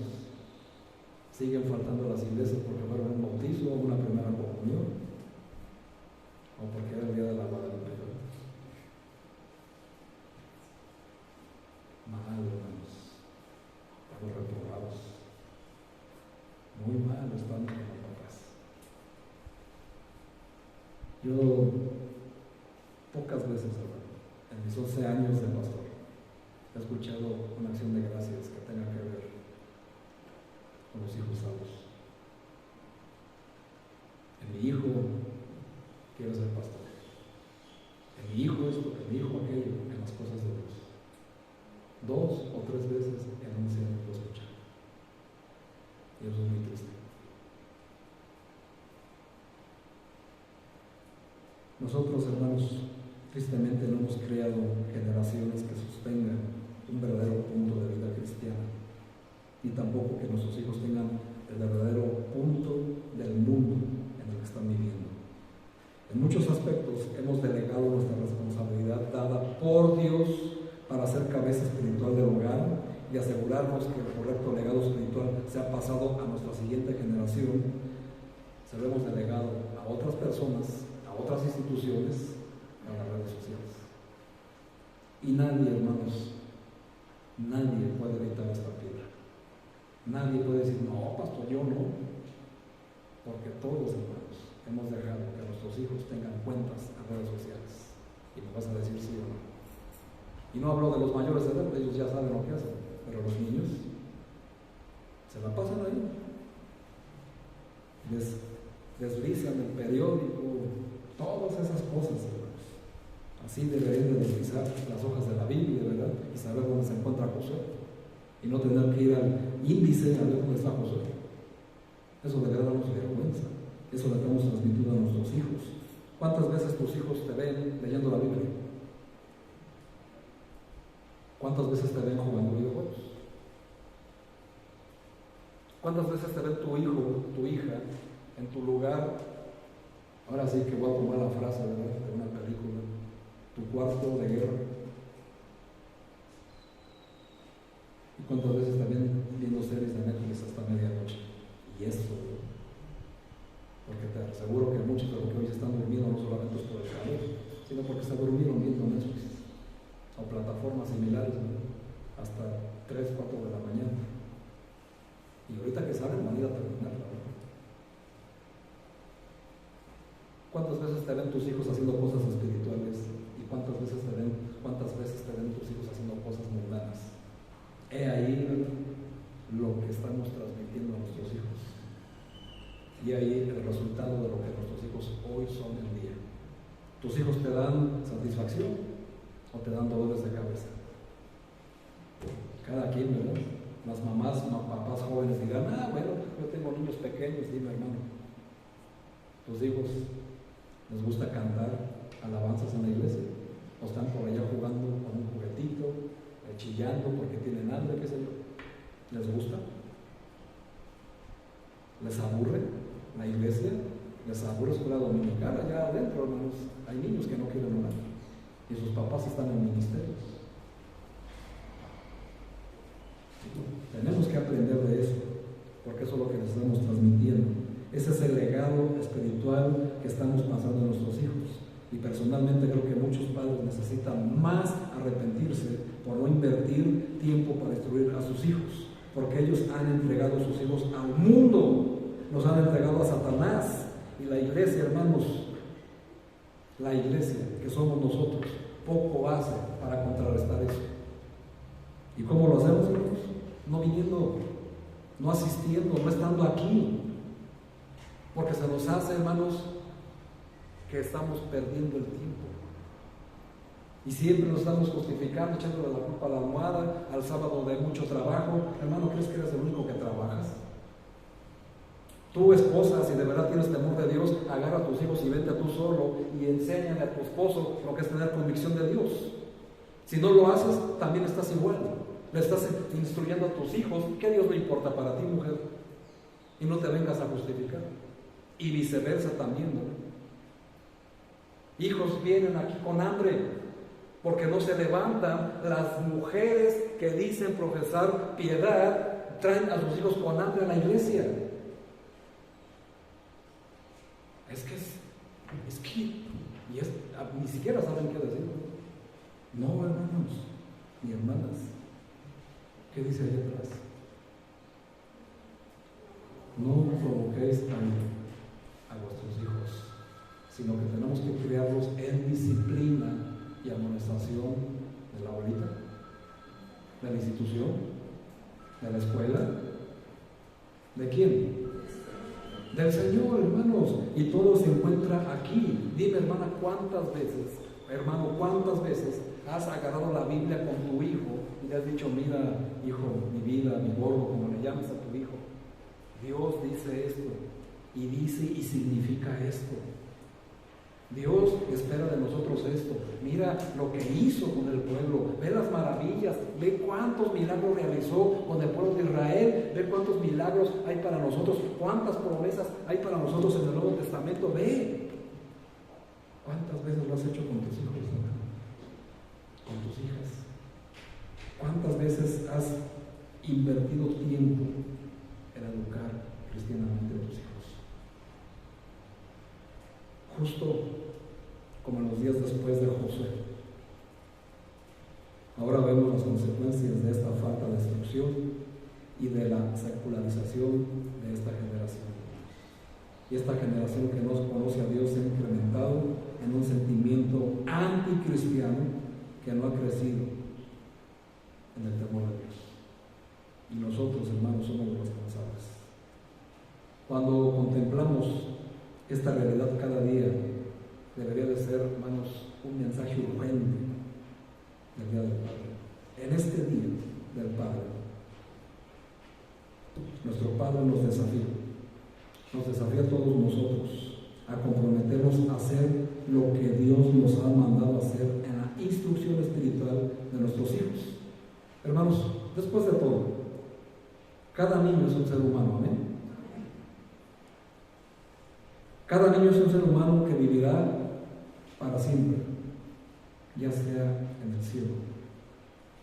S1: siguen faltando a las iglesias porque fueron un bautizo o una primera comunión, o porque era el día de la Guadalupe. Mal, hermanos, estamos reprobados, muy mal estamos como papás. Yo pocas veces, hermano, en mis 11 años de pastor, he escuchado una acción de gracias que tenga que ver con los hijos salvos. En mi hijo quiero ser pastor. En mi hijo esto, en mi hijo aquello, en las cosas de Dios. 2 o 3 veces en 11 años lo escuché. Y eso es muy triste. Nosotros, hermanos, tristemente no hemos creado generaciones que sostengan un verdadero punto de vida cristiana, ni tampoco que nuestros hijos tengan el verdadero punto del mundo en el que están viviendo. En muchos aspectos hemos delegado nuestra responsabilidad dada por Dios para ser cabeza espiritual del hogar y asegurarnos que el correcto legado espiritual sea pasado a nuestra siguiente generación. Se lo hemos delegado a otras personas, a otras instituciones, a las redes sociales. Y nadie, hermanos, nadie puede evitar esta piedra. Nadie puede decir, no, pastor, yo no. Porque todos, hermanos, hemos dejado que nuestros hijos tengan cuentas en redes sociales. Y me vas a decir sí o no. Y no hablo de los mayores de edad, ellos ya saben lo que hacen. Pero los niños se la pasan ahí. Deslizan el periódico, todas esas cosas, hermanos. Así deberían de deslizar las hojas de la Biblia, ¿verdad? Y saber dónde se encuentra Josué. Y no tener que ir al índice a ver dónde está Josué. Eso debería darnos vergüenza. Eso le estamos transmitiendo a nuestros hijos. ¿Cuántas veces tus hijos te ven leyendo la Biblia? ¿Cuántas veces te ven jugando videojuegos? ¿Cuántas veces te ven tu hijo, tu hija, en tu lugar? Ahora sí que voy a tomar la frase, ¿verdad?, de una película, tu cuarto de guerra. ¿Y cuántas veces te ven viendo series de Netflix hasta medianoche? Y eso, porque te aseguro que muchos de los que hoy están durmiendo no solamente es por el calor, sino porque se durmieron viendo Netflix o plataformas similares, ¿no?, hasta 3, 4 de la mañana. Y ahorita que salen van a ir a terminar, ¿verdad? ¿Cuántas veces te ven tus hijos haciendo cosas espirituales? ¿Y cuántas veces te ven tus hijos haciendo cosas mundanas? He ahí, ¿verdad?, lo que estamos transmitiendo a nuestros hijos. Y ahí el resultado de lo que nuestros hijos hoy son en día. ¿Tus hijos te dan satisfacción o te dan dolores de cabeza? Cada quien, ¿verdad? Las mamás, papás jóvenes dirán, bueno, yo tengo niños pequeños. Dime, hermano, ¿tus hijos les gusta cantar alabanzas en la iglesia? ¿O están por allá jugando con un juguetito, chillando porque tienen hambre, qué sé yo? ¿Les gusta? ¿Les aburre la iglesia? ¿Les aburre escuela dominical? Allá adentro, hermanos, hay niños que no quieren orar y sus papás están en ministerios. Tenemos que aprender de eso, porque eso es lo que les estamos transmitiendo. Ese es el legado espiritual que estamos pasando a nuestros hijos. Y personalmente creo que muchos padres necesitan más arrepentirse por no invertir tiempo para instruir a sus hijos, porque ellos han entregado a sus hijos al mundo, los han entregado a Satanás. Y la iglesia, hermanos, la iglesia que somos nosotros, poco hace para contrarrestar eso. ¿Y cómo lo hacemos, hermanos? No viniendo, no asistiendo, no estando aquí, porque se nos hace, hermanos, que estamos perdiendo el tiempo. Y siempre nos estamos justificando, echándole la culpa a la almohada, al sábado de mucho trabajo. Hermano, ¿crees que eres el único que trabajas? Tú, esposa, si de verdad tienes temor de Dios, agarra a tus hijos y vete tú solo y enséñale a tu esposo lo que es tener convicción de Dios. Si no lo haces, también estás igual. Le estás instruyendo a tus hijos. ¿Qué Dios le importa para ti, mujer? Y no te vengas a justificar. Y viceversa también, ¿no? Hijos vienen aquí con hambre porque no se levantan. Las mujeres que dicen profesar piedad traen a sus hijos con hambre a la iglesia. Ni siquiera saben qué decir. No, hermanos ni hermanas, ¿qué dice ahí atrás? No provoquéis a vuestros hijos, sino que tenemos que criarlos en disciplina y amonestación de la abuelita, de la institución, de la escuela. ¿De quién? Del Señor, hermanos. Y todo se encuentra aquí. Dime, hermana, ¿cuántas veces, hermano, cuántas veces has agarrado la Biblia con tu hijo y le has dicho: mira, hijo, mi vida, mi gordo, como le llames a tu hijo, Dios dice esto, y dice y significa esto. Dios espera de nosotros esto. Mira lo que hizo con el pueblo, ve las maravillas, ve cuántos milagros realizó con el pueblo de Israel, ve cuántos milagros hay para nosotros, cuántas promesas hay para nosotros en el Nuevo Testamento. Ve cuántas veces lo has hecho con tus hijos, ¿no? Con tus hijas. ¿Cuántas veces has invertido tiempo en educar cristianamente a tus hijos? Justo como en los días después de Josué. Ahora vemos las consecuencias de esta falta de instrucción y de la secularización de esta generación. Y esta generación que no conoce a Dios se ha incrementado en un sentimiento anticristiano que no ha crecido en el temor de Dios. Y nosotros, hermanos, somos los responsables. Cuando contemplamos esta realidad cada día, debería de ser, hermanos, un mensaje urgente del Día del Padre. En este Día del Padre, nuestro Padre nos desafía a todos nosotros a comprometernos a hacer lo que Dios nos ha mandado hacer en la instrucción espiritual de nuestros hijos. Hermanos, después de todo, cada niño es un ser humano, amén. Cada niño es un ser humano que vivirá para siempre, ya sea en el cielo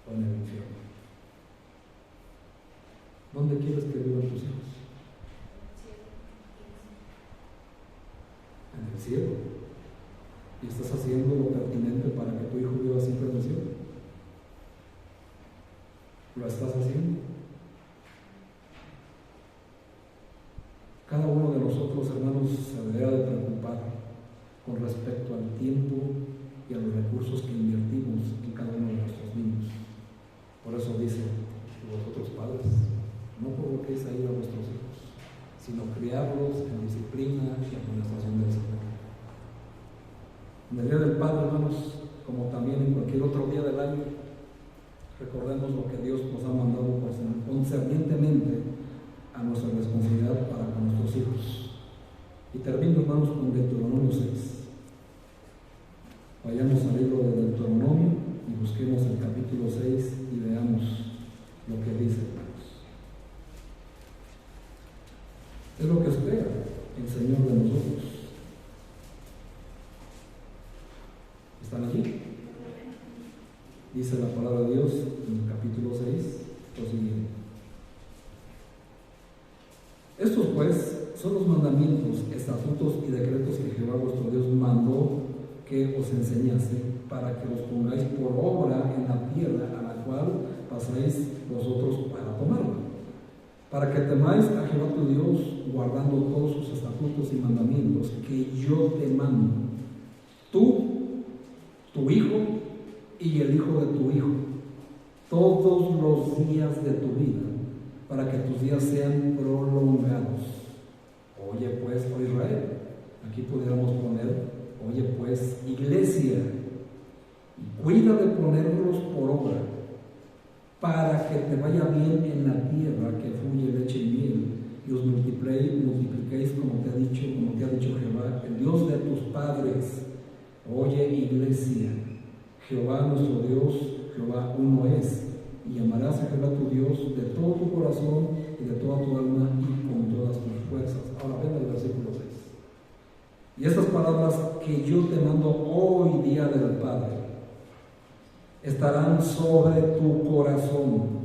S1: o en el infierno. ¿Dónde quieres que vivan tus hijos? En el cielo. ¿Y estás haciendo lo pertinente para que tu hijo viva siempre en el cielo? ¿Lo estás haciendo? Cada uno de nosotros, hermanos, se deberá de preocupar con respecto al tiempo y a los recursos que invertimos en cada uno de nuestros niños. Por eso dice: vosotros padres, no provoquéis a ir a vuestros hijos, sino criarlos en disciplina y amonestación del Señor. En el Día del Padre, hermanos, como también en cualquier otro día del año, recordemos lo que Dios nos ha mandado concernientemente a nuestra responsabilidad para con nuestros hijos. Y termino, hermanos, con Deuteronomio 6. Vayamos al libro de Deuteronomio y busquemos el capítulo 6 y veamos lo que dice, hermanos. Es lo que espera el Señor de nosotros. ¿Están allí? Dice la palabra de Dios en el capítulo 6 lo siguiente: son los mandamientos, estatutos y decretos que Jehová vuestro Dios mandó que os enseñase, para que los pongáis por obra en la tierra a la cual pasáis vosotros para tomarla, para que temáis a Jehová tu Dios, guardando todos sus estatutos y mandamientos que yo te mando, tú, tu hijo y el hijo de tu hijo, todos los días de tu vida, para que tus días sean prolongados. Oye pues, oh Israel, aquí pudiéramos poner, oye pues, iglesia, y cuida de ponerlos por obra, para que te vaya bien en la tierra que fluye leche y miel, y os multipliquéis como te ha dicho Jehová, el Dios de tus padres. Oye, iglesia, Jehová nuestro Dios, Jehová uno es, y amarás a Jehová tu Dios de todo tu corazón y de toda tu alma y con todas tus fuerzas. Ahora ven el versículo 6. Y estas palabras que yo te mando hoy, día del Padre, estarán sobre tu corazón,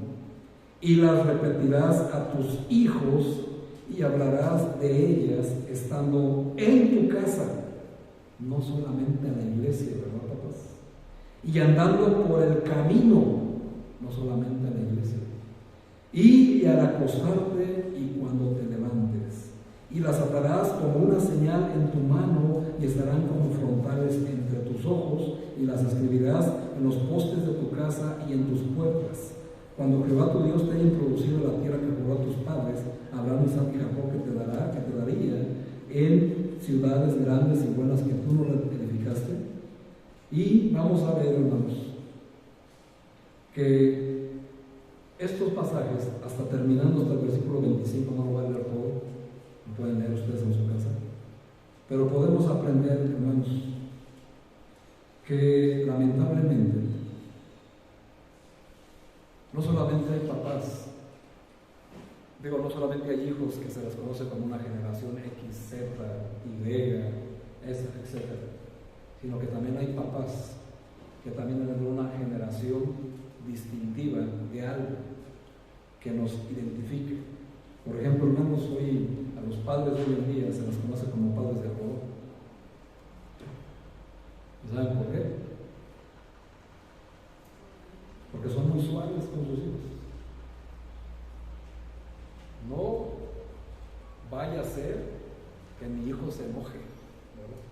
S1: y las repetirás a tus hijos, y hablarás de ellas estando en tu casa, no solamente en la iglesia, ¿verdad, papás? Y andando por el camino, no solamente en la iglesia, y al acostarte y cuando te levantes, y las atarás como una señal en tu mano, y estarán como frontales entre tus ojos, y las escribirás en los postes de tu casa y en tus puertas. Cuando Jehová tu Dios te haya introducido en la tierra que juró a tus padres, Abraham, Isaac y Jacob, que te daría en ciudades grandes y buenas que tú no edificaste. Y vamos a ver, hermanos, que estos pasajes, hasta terminando hasta el versículo 25, no lo voy a leer todo, lo pueden leer ustedes en su casa, pero podemos aprender, hermanos, que lamentablemente no solamente hay papás, no solamente hay hijos que se les conoce como una generación X, Z, Y, S, etc., sino que también hay papás que también tienen una generación distintiva de algo que nos identifique. Por ejemplo, hermanos, hoy a los padres de hoy en día se les conoce como padres de amor. ¿Saben por qué? Porque son muy suaves con sus hijos. No vaya a ser que mi hijo se enoje, ¿verdad?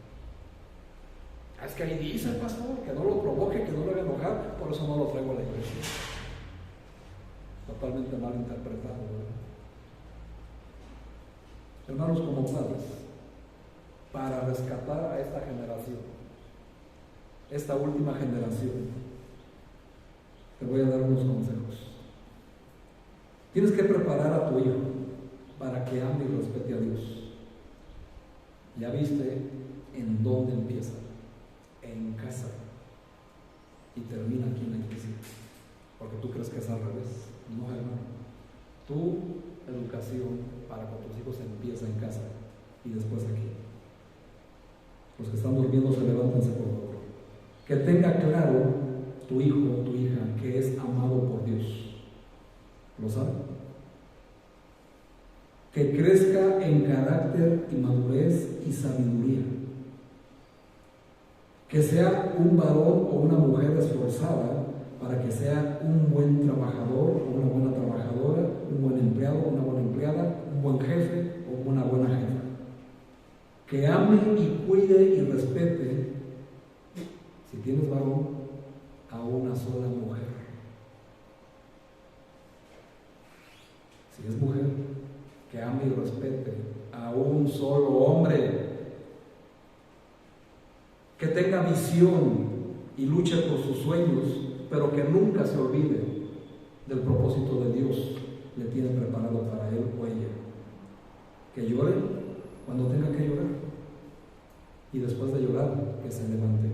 S1: Es que ahí dice el pastor que no lo provoque, que no lo haga enojar, por eso no lo traigo a la iglesia. Totalmente mal interpretado, ¿verdad? Hermanos, como padres, para rescatar a esta generación, esta última generación, te voy a dar unos consejos. Tienes que preparar a tu hijo para que ame y respete a Dios. Ya viste en dónde empieza, en casa, y termina aquí en la iglesia, porque tú crees que es al revés. No, hermano. Tu educación para con tus hijos empieza en casa y después aquí. Los que están durmiendo se levántense, por favor. Que tenga claro tu hijo o tu hija que es amado por Dios. ¿Lo sabe? Que crezca en carácter y madurez y sabiduría. Que sea un varón o una mujer esforzada para que sea un buen trabajador o una buena trabajadora, un buen empleado o una buena empleada, un buen jefe o una buena jefa. Que ame y cuide y respete, si tienes varón, a una sola mujer. Si es mujer, que ame y respete a un solo hombre. Que tenga visión y luche por sus sueños, pero que nunca se olvide del propósito de Dios le tiene preparado para él o ella. Que llore cuando tenga que llorar, y después de llorar, que se levante.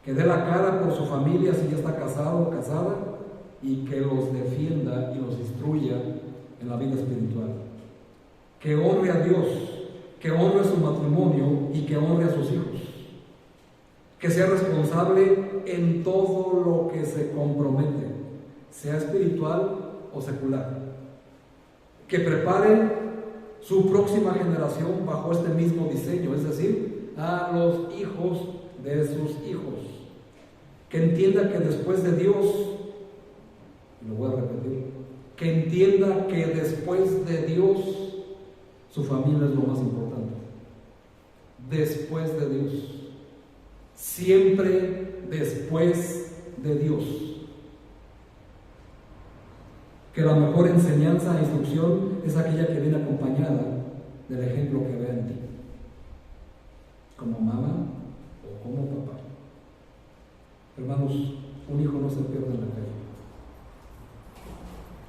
S1: Que dé la cara por su familia si ya está casado o casada, y que los defienda y los instruya en la vida espiritual. Que honre a Dios, que honre su matrimonio y que honre a sus hijos. Que sea responsable en todo lo que se compromete, sea espiritual o secular. Que prepare su próxima generación bajo este mismo diseño, es decir, a los hijos de sus hijos. Que entienda que después de Dios, lo voy a repetir, que entienda que después de Dios, su familia es lo más importante. Después de Dios. Siempre después de Dios. Que la mejor enseñanza e instrucción es aquella que viene acompañada del ejemplo que ve en ti, como mamá o como papá. Hermanos, un hijo no se pierde en la calle,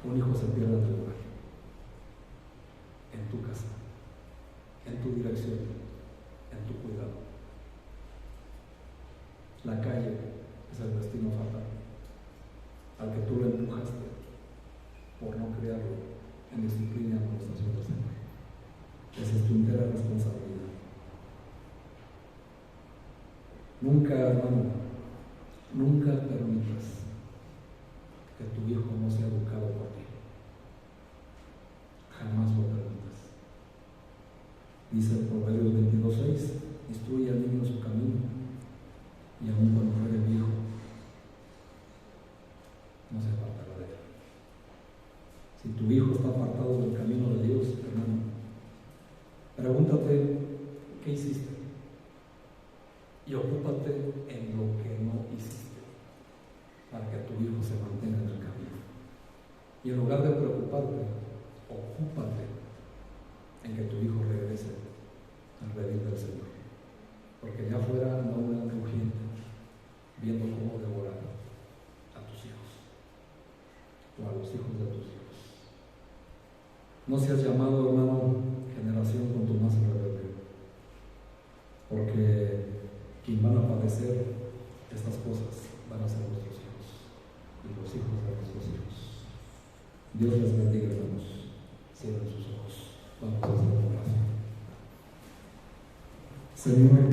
S1: un hijo se pierde en el lugar, en tu casa, en tu dirección, en tu cuidado. La calle es el destino fatal al que tú lo empujaste por no criarlo en disciplina y amonestación del Señor. Esa es tu entera responsabilidad. Nunca, hermano, nunca permitas que tu hijo no sea educado por ti. Jamás lo permitas. Dice el Proverbios 22:6: instruye al niño en su camino, y aun cuando fuere viejo, no se apartará de él. Si tu hijo está apartado del camino de Dios, hermano, pregúntate qué hiciste y ocúpate en lo que no hiciste para que tu hijo se mantenga en el camino. Y en lugar de preocuparte, ocúpate en que tu hijo regrese al redil del Señor, porque allá afuera anda un león rugiente viendo cómo devorar a tus hijos o a los hijos de tus hijos. No seas llamado, hermano, generación con tu más rebelde, porque quien van a padecer estas cosas van a ser nuestros hijos y los hijos de nuestros hijos. Dios les bendiga, hermanos. Cierren sus ojos. Vamos a hacer una oración. Señor,